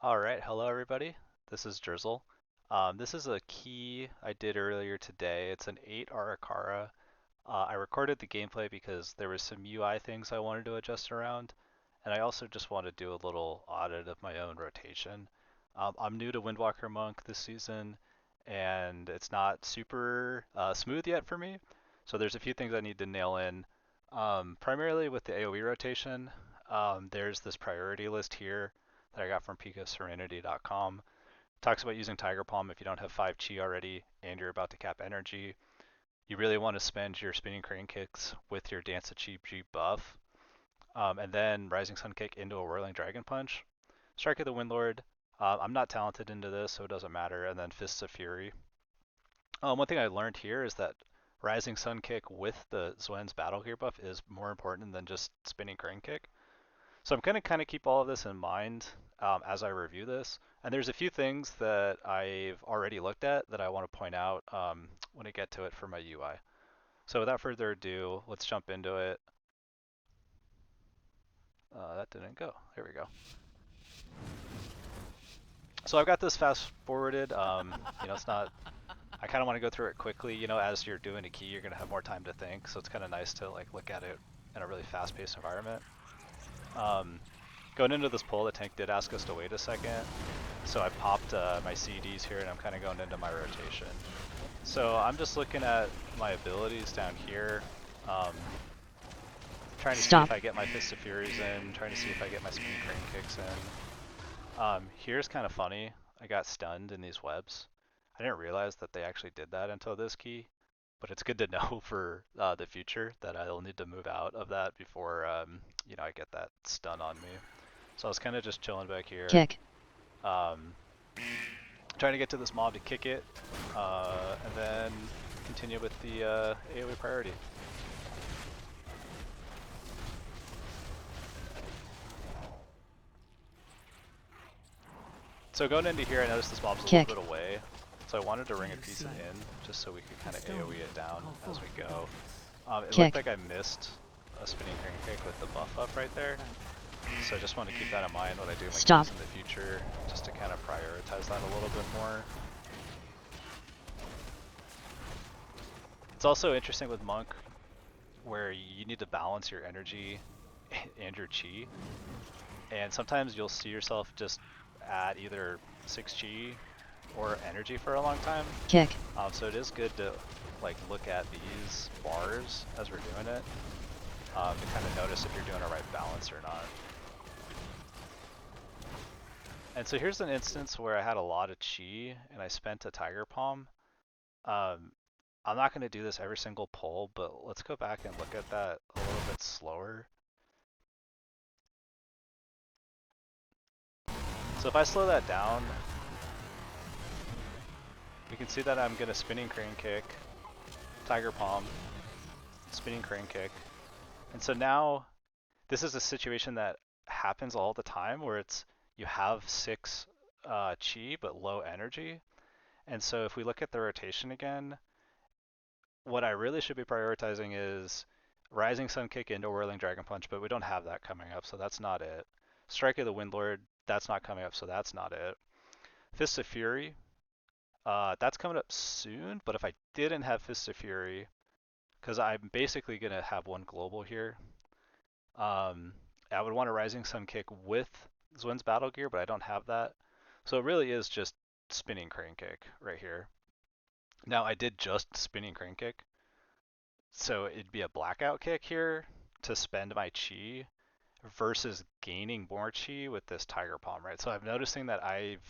All right, hello everybody. This is Drizzle. This is a key I did earlier today. It's an 8 Ara-Kara. I recorded the gameplay because there was some UI things I wanted to adjust around, and I also just want to do a little audit of my own rotation. I'm new to Windwalker Monk this season, and it's not super smooth yet for me, so there's a few things I need to nail in. Primarily with the AoE rotation, there's this priority list here that I got from peakofserenity.com. Talks about using Tiger Palm if you don't have 5 chi already and you're about to cap energy. You really want to spend your spinning crane kicks with your Dance of Chi Chi buff, and then Rising Sun Kick into a Whirling Dragon Punch. Strike of the Windlord. I'm not talented into this, so it doesn't matter. And then Fists of Fury. One thing I learned here is that Rising Sun Kick with the Zwen's Battle Gear buff is more important than just spinning crane kick. So I'm going to kind of keep all of this in mind as I review this. And there's a few things that I've already looked at that I want to point out when I get to it for my UI. So without further ado, let's jump into it. That didn't go. There we go. So I've got this fast forwarded. It's not. I kind of want to go through it quickly. As you're doing a key, you're gonna have more time to think. So it's kind of nice to like look at it in a really fast-paced environment. Um, Going into this poll, the tank did ask us to wait a second. So I popped my CDs here and I'm kind of going into my rotation. So I'm just looking at my abilities down here, trying to see if I get my Fist of Furies in, trying to see if I get my Spinning Crane Kicks in. Here's kind of funny. I got stunned in these webs. I didn't realize that they actually did that until this key, but it's good to know for the future that I'll need to move out of that before I get that stun on me. So I was kind of just chilling back here. Kick. Um, Trying to get to this mob to kick it, and then continue with the AoE priority. So going into here, I noticed this mob's a little bit away, so I wanted to ring a piece in just so we could kind of AoE it down as we go. It looked like I missed a spinning crane kick with the buff up right there, so I just want to keep that in mind when I do my keys in the future, just to kind of prioritize that a little bit more. It's also interesting with Monk, where you need to balance your energy and your chi, and sometimes you'll see yourself just at either 6 chi or energy for a long time. So it is good to like look at these bars as we're doing it to kind of notice if you're doing a right balance or not. And so here's an instance where I had a lot of chi and I spent a Tiger Palm. I'm not going to do this every single pull, but let's go back and look at that a little bit slower. So if I slow that down, we can see that I'm going to spinning crane kick, Tiger Palm, spinning crane kick. And so now this is a situation that happens all the time where you have 6 chi but low energy. And so if we look at the rotation again, what I really should be prioritizing is Rising Sun Kick into Whirling Dragon Punch, but we don't have that coming up, so that's not it. Strike of the Windlord, that's not coming up, so that's not it. Fist of Fury, that's coming up soon, but if I didn't have Fist of Fury, because I'm basically going to have one global here, I would want a Rising Sun Kick with Zwin's Battle Gear, but I don't have that. So it really is just Spinning Crane Kick right here. Now I did just Spinning Crane Kick, so it'd be a Blackout Kick here to spend my Chi versus gaining more Chi with this Tiger Palm, right? So I'm noticing that I've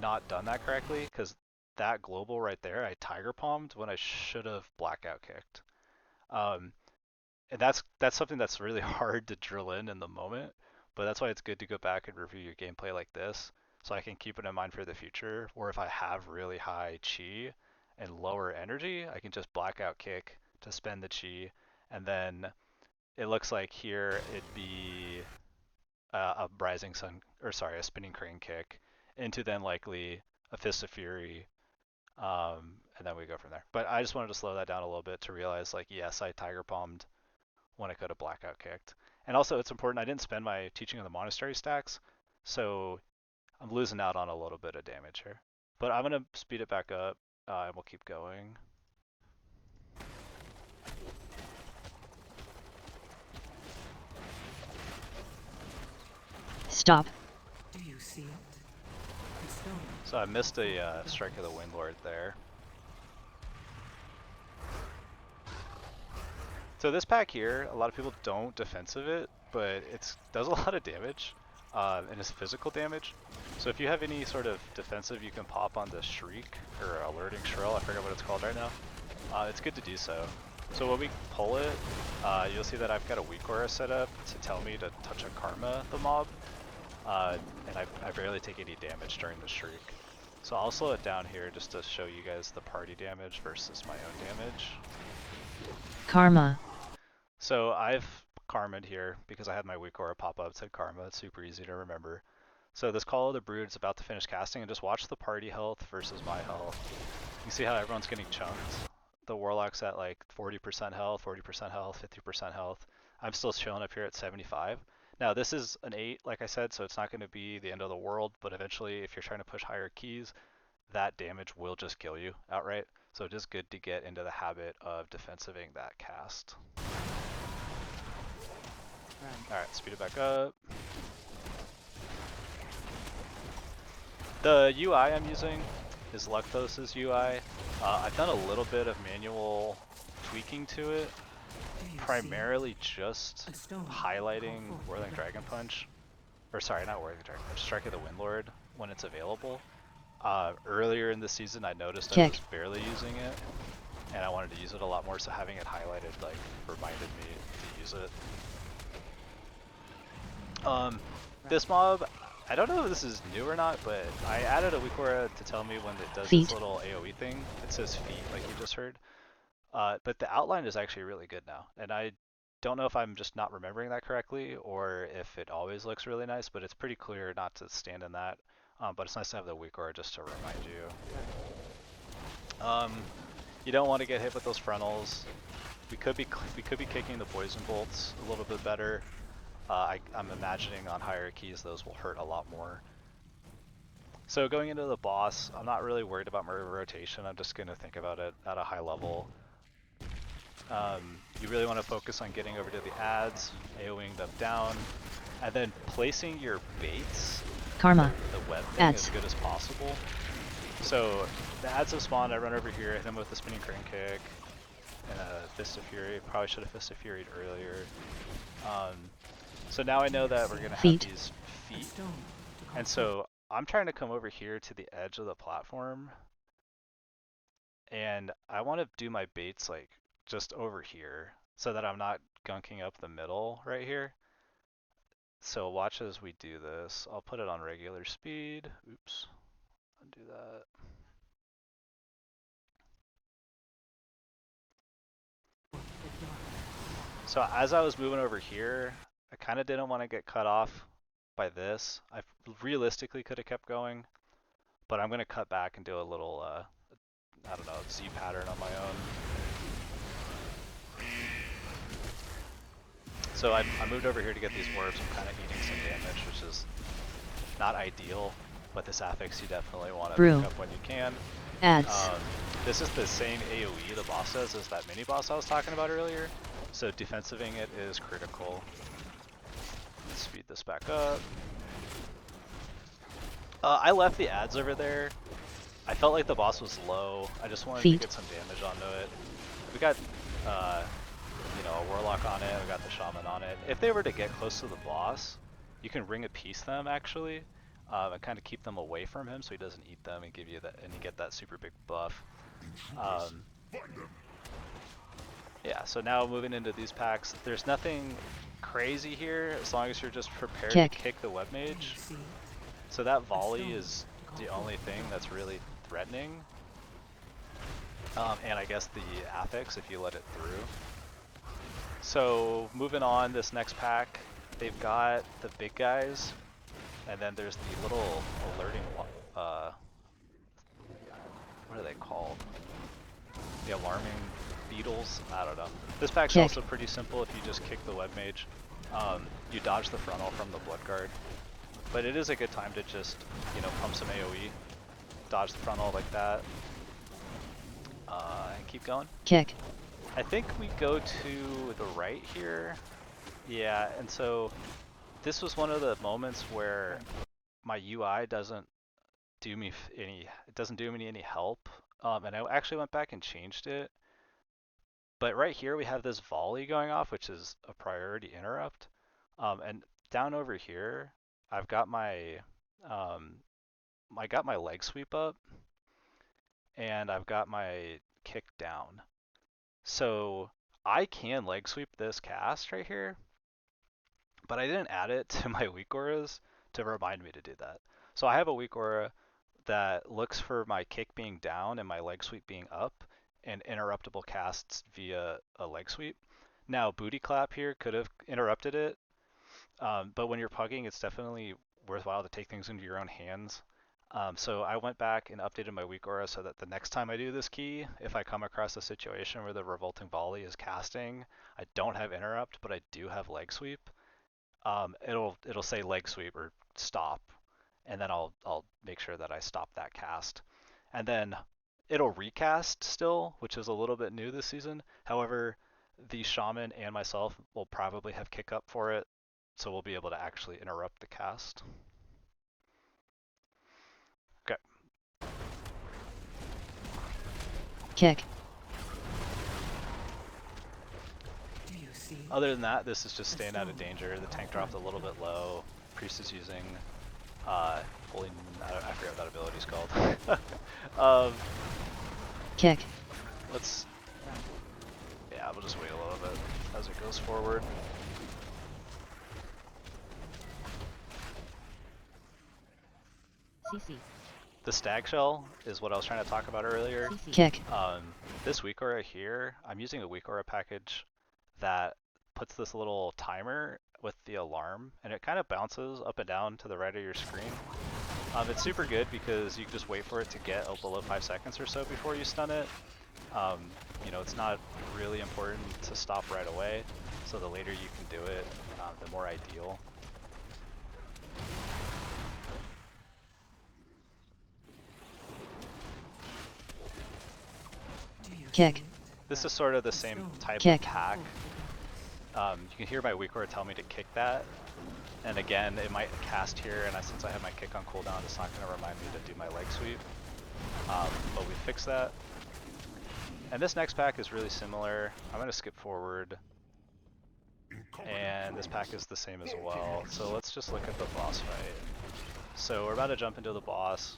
not done that correctly because that global right there, I Tiger Palmed when I should have Blackout Kicked. And that's something that's really hard to drill in the moment, but that's why it's good to go back and review your gameplay like this, so I can keep it in mind for the future. Or if I have really high chi and lower energy, I can just blackout kick to spend the chi, and then it looks like here it'd be a rising sun, or sorry, a spinning crane kick into then likely a fist of fury, and then we go from there. But I just wanted to slow that down a little bit to realize, like, yes, I tiger palmed when I could have blackout kicked. And also it's important, I didn't spend my teaching of the monastery stacks, so I'm losing out on a little bit of damage here. But I'm going to speed it back up, and we'll keep going. Stop. Do you see it? So I missed a strike of the Windlord there. So this pack here, a lot of people don't defensive it, but it does a lot of damage, and it's physical damage. So if you have any sort of defensive you can pop on the Shriek, or Alerting Shrill, I forget what it's called right now, it's good to do so. So when we pull it, you'll see that I've got a weak aura set up to tell me to touch a Karma the mob, and I barely take any damage during the Shriek. So I'll slow it down here just to show you guys the party damage versus my own damage. Karma. So I've Karma'd here because I had my weak aura pop up, it said Karma, it's super easy to remember. So this Call of the Brood is about to finish casting, and just watch the party health versus my health. You see how everyone's getting chunked? The Warlock's at like 40% health, 40% health, 50% health. I'm still chilling up here at 75. Now this is an 8, like I said, so it's not going to be the end of the world, but eventually if you're trying to push higher keys, that damage will just kill you outright. So it is good to get into the habit of defensiving that cast. Alright, speed it back up. The UI I'm using is Lucthos' UI. I've done a little bit of manual tweaking to it, primarily just highlighting Whirling Dragon Punch. Or sorry, not Whirling Dragon Punch, Strike of the Windlord when it's available. Earlier in the season I noticed I was barely using it, and I wanted to use it a lot more, so having it highlighted like reminded me to use it. This mob, I don't know if this is new or not, but I added a weak aura to tell me when it does this little AoE thing. It says feet, like you just heard. But the outline is actually really good now, and I don't know if I'm just not remembering that correctly or if it always looks really nice, but it's pretty clear not to stand in that. But it's nice to have the weak aura just to remind you. You don't want to get hit with those frontals. We could be kicking the poison bolts a little bit better. I'm imagining on higher keys those will hurt a lot more. So going into the boss, I'm not really worried about my rotation. I'm just going to think about it at a high level. You really want to focus on getting over to the ads, AoEing them down, and then placing your baits, Karma, the web thing, as good as possible. So the ads have spawned, I run over here, hit them with the spinning crane kick, and a Fist of Fury. Probably should have Fist of Furied earlier. So now I know that we're going to have these feet, and so I'm trying to come over here to the edge of the platform, and I want to do my baits like just over here so that I'm not gunking up the middle right here. So watch as we do this. I'll put it on regular speed. Oops, undo that. So as I was moving over here, I kind of didn't want to get cut off by this. I realistically could have kept going, but I'm going to cut back and do a little, I don't know, Z pattern on my own. So I moved over here to get these orbs. I'm kind of eating some damage, which is not ideal, but this affix you definitely want to pick up when you can. This is the same AoE the boss does as that mini boss I was talking about earlier, so defensiving it is critical. Let's speed this back up. I left the ads over there. I felt like the boss was low. I just wanted to get some damage onto it. We got, you know, a Warlock on it. We got the Shaman on it. If they were to get close to the boss, you can ring a piece them actually, and kind of keep them away from him so he doesn't eat them and give you that, and you get that super big buff. Yeah. So now moving into these packs, there's nothing crazy here as long as you're just prepared to kick the web mage. So that volley is the only thing that's really threatening. And I guess the affix if you let it through. So moving on, this next pack, they've got the big guys, and then there's the little alerting, what are they called? The alarming beetles? I don't know. This pack's also pretty simple if you just kick the web mage. You dodge the frontal from the blood guard. But it is a good time to just, pump some AoE, dodge the frontal like that, and keep going. Kick. I think we go to the right here. Yeah, and so this was one of the moments where my UI doesn't do me any help. And I actually went back and changed it. But right here we have this volley going off, which is a priority interrupt. And down over here, I've got um, I got my leg sweep up, and I've got my kick down. So I can leg sweep this cast right here, but I didn't add it to my weak auras to remind me to do that. So I have a weak aura that looks for my kick being down and my leg sweep being up, and interruptible casts via a leg sweep. Now booty clap here could have interrupted it, but when you're pugging, it's definitely worthwhile to take things into your own hands. So I went back and updated my weak aura so that the next time I do this key, if I come across a situation where the revolting volley is casting, I don't have interrupt, but I do have leg sweep. It'll say leg sweep or stop, and then I'll make sure that I stop that cast, and then it'll recast still, which is a little bit new this season. However, the shaman and myself will probably have kick up for it, so we'll be able to actually interrupt the cast. Okay. Kick. Other than that, this is just staying out of danger. The tank dropped a little bit low. Priest is using holy, I forget what that ability is called. um, Kick. Yeah, we'll just wait a little bit as it goes forward. CC. The stag shell is what I was trying to talk about earlier. Kick. This weak aura here, I'm using a weak aura package that puts this little timer with the alarm, and it kind of bounces up and down to the right of your screen. It's super good because you can just wait for it to get below 5 seconds or so before you stun it. It's not really important to stop right away, so the later you can do it, the more ideal. Kick. This is sort of the same type Kick. of hack. You can hear my weak aura tell me to kick that, and again, it might cast here, and since I have my kick on cooldown, it's not going to remind me to do my leg sweep. But we fixed that. And this next pack is really similar. I'm going to skip forward. And this pack is the same as well. So let's just look at the boss fight. So we're about to jump into the boss.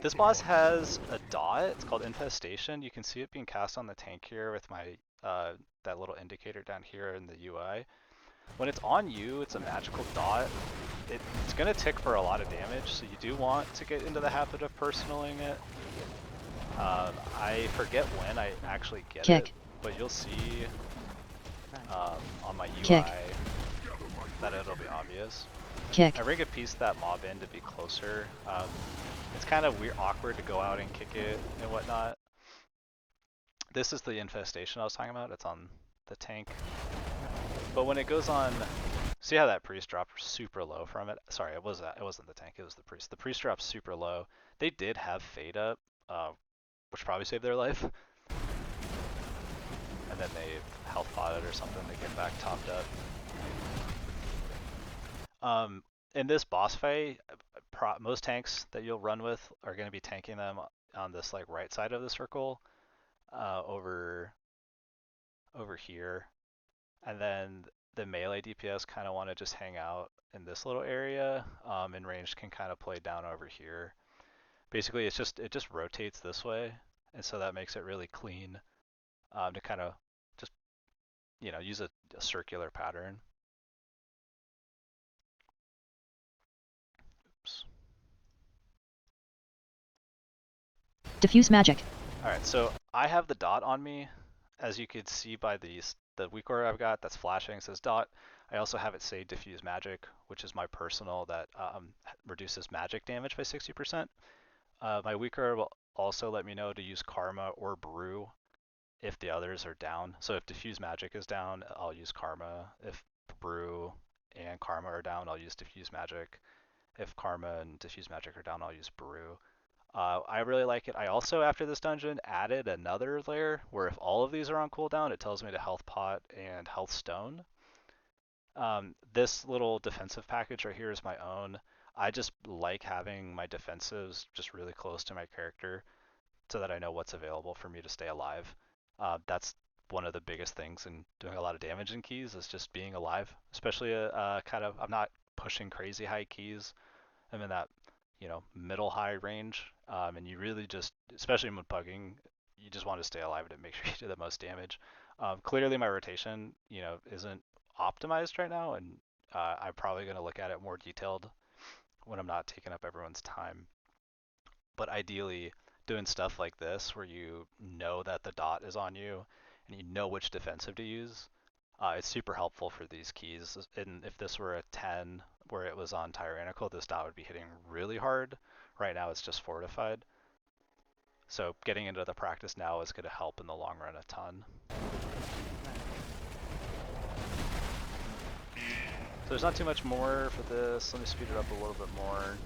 This boss has a dot. It's called Infestation. You can see it being cast on the tank here with my that little indicator down here in the UI. When it's on you, it's a magical dot. It's going to tick for a lot of damage, so you do want to get into the habit of personaling it. I forget when I actually get Kick. it, but you'll see on my UI Kick. that it'll be obvious. Kick. I rig a piece that mob in to be closer. It's kind of weird, awkward to go out and kick it and whatnot. This is the infestation I was talking about. It's on the tank. But when it goes on, see how that priest dropped super low from it? Sorry, it wasn't the tank, it was the priest. The priest dropped super low. They did have fade up, which probably saved their life. And then they health potted or something to get back topped up. In this boss fight, most tanks that you'll run with are going to be tanking them on this like right side of the circle, over here, and then the melee DPS kind of want to just hang out in this little area, and ranged can kind of play down over here. Basically, it just rotates this way, and so that makes it really clean, to kind of just use a circular pattern. Oops. Diffuse magic. Alright, so I have the dot on me, as you could see by the weak aura I've got that's flashing. It says dot. I also have it say diffuse magic, which is my personal that reduces magic damage by 60%. My weak aura will also let me know to use karma or brew if the others are down. So if diffuse magic is down, I'll use karma. If brew and Karma are down, I'll use Diffuse Magic. If Karma and Diffuse Magic are down, I'll use Brew. I really like it. I also, after this dungeon, added another layer where if all of these are on cooldown, it tells me to Health Pot and Health Stone. This little defensive package right here is my own. I just like having my defensives just really close to my character so that I know what's available for me to stay alive. That's one of the biggest things in doing a lot of damage in keys is just being alive, especially I'm not pushing crazy high keys. I'm in that, middle high range. And you really just, especially when pugging, you just want to stay alive and make sure you do the most damage. Clearly my rotation, isn't optimized right now, and I'm probably going to look at it more detailed when I'm not taking up everyone's time. But ideally, doing stuff like this where you know that the dot is on you and you know which defensive to use, it's super helpful for these keys. And if this were a 10 where it was on Tyrannical, this dot would be hitting really hard. Right now it's just fortified. So getting into the practice now is going to help in the long run a ton. So there's not too much more for this. Let me speed it up a little bit more.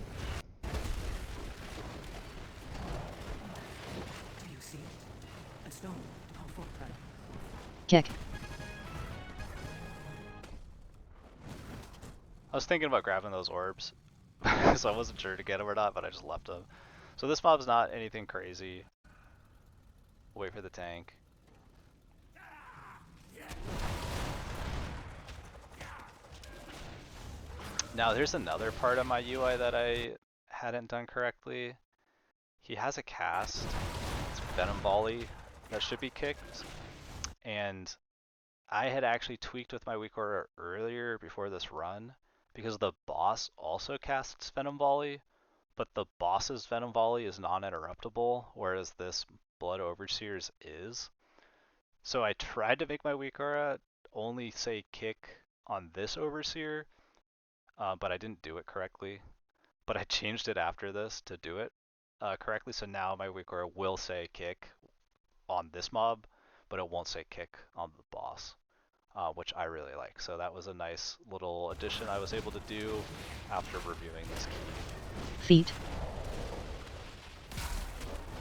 Do you see it? A stone. How fortified. Kick. I was thinking about grabbing those orbs, so I wasn't sure to get them or not, but I just left them. So this mob's not anything crazy. Wait for the tank. Now there's another part of my UI that I hadn't done correctly. He has a cast, it's Venom Volley, that should be kicked. And I had actually tweaked with my weak order earlier before this run, because the boss also casts Venom Volley, but the boss's Venom Volley is non-interruptible, whereas this Blood Overseer's is. So I tried to make my weak aura only say kick on this Overseer, but I didn't do it correctly. But I changed it after this to do it correctly, so now my weak aura will say kick on this mob, but it won't say kick on the boss, which I really like. So that was a nice little addition I was able to do after reviewing this key. Feet.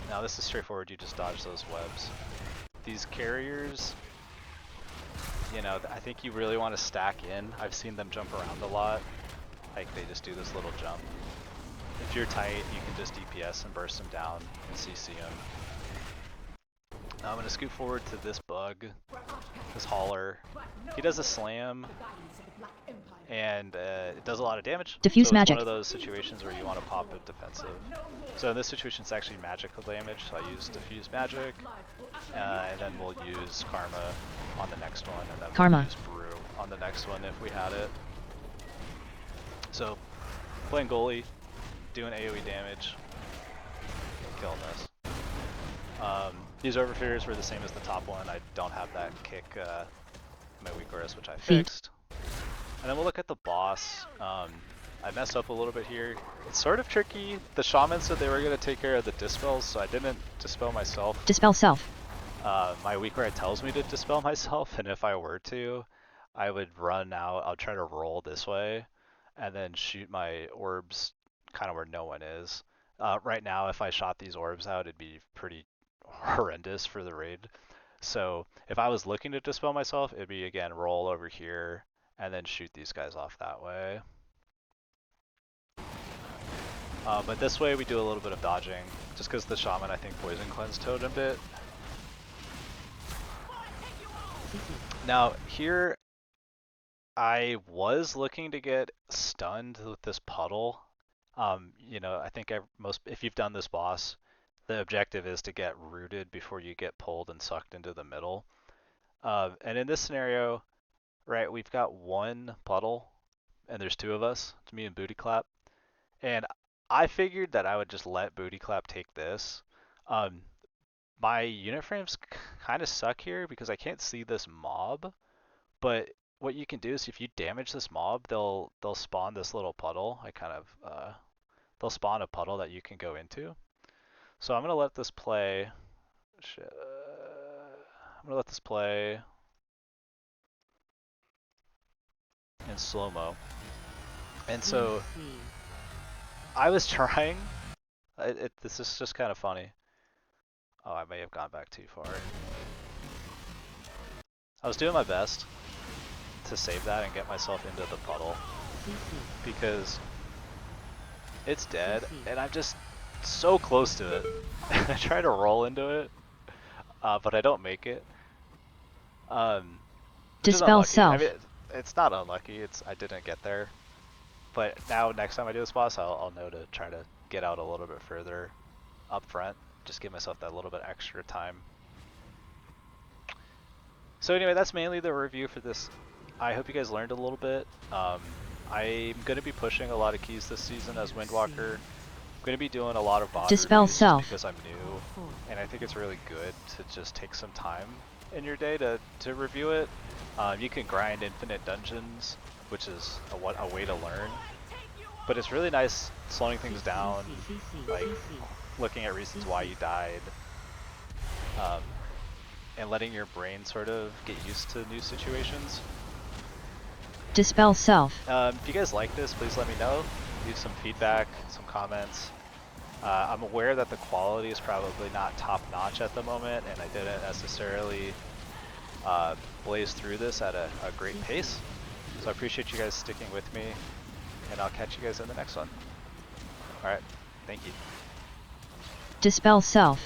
Now this is straightforward, you just dodge those webs. These carriers, I think you really want to stack in. I've seen them jump around a lot. Like they just do this little jump. If you're tight, you can just DPS and burst them down and CC them. Now I'm going to scoot forward to this bug, this hauler. He does a slam, and it does a lot of damage. Diffuse so it's magic. one of those situations where you want to pop it defensive. So in this situation, it's actually magical damage. So I use diffuse magic, and then we'll use karma on the next one, and then we'll use brew on the next one if we had it. So playing goalie, doing AoE damage, killing this. These overfears were the same as the top one. I don't have that kick in my weak auras, which I fixed. And then we'll look at the boss. I messed up a little bit here. It's sort of tricky. The shaman said they were going to take care of the dispels, so I didn't dispel myself. Dispel self. My weak aura tells me to dispel myself, and if I were to, I would run out. I'll try to roll this way, and then shoot my orbs kind of where no one is. Right now, if I shot these orbs out, it'd be pretty horrendous for the raid. So if I was looking to dispel myself, it'd be, again, roll over here, and then shoot these guys off that way. But this way we do a little bit of dodging, just because the shaman, I think, poison cleansed totemed it. Now here, I was looking to get stunned with this puddle. I think if you've done this boss, the objective is to get rooted before you get pulled and sucked into the middle. And in this scenario, right, we've got one puddle, and there's two of us. It's me and Booty Clap. And I figured that I would just let Booty Clap take this. My unit frames kind of suck here because I can't see this mob. But what you can do is if you damage this mob, they'll spawn this little puddle. They'll spawn a puddle that you can go into. So I'm gonna let this play. I'm gonna let this play. in slow-mo. And so I was trying, this is just kind of funny. Oh, I may have gone back too far. I was doing my best to save that and get myself into the puddle because it's dead and I'm just so close to it. I try to roll into it, but I don't make it. Which is Dispel unlucky. I self. mean, it's not unlucky. I didn't get there. But now, next time I do this boss, I'll know to try to get out a little bit further up front. Just give myself that little bit extra time. So anyway, that's mainly the review for this. I hope you guys learned a little bit. I'm going to be pushing a lot of keys this season as Windwalker. I'm going to be doing a lot of boss Dispel reviews self. just because I'm new. And I think it's really good to just take some time in your day to review it. You can grind infinite dungeons, which is a way to learn. But it's really nice slowing things down, like looking at reasons why you died, and letting your brain sort of get used to new situations. Dispel self. If you guys like this, please let me know. Leave some feedback, some comments. I'm aware that the quality is probably not top-notch at the moment, and I didn't necessarily blaze through this at a great pace. So I appreciate you guys sticking with me, and I'll catch you guys in the next one. Alright, thank you. Dispel self.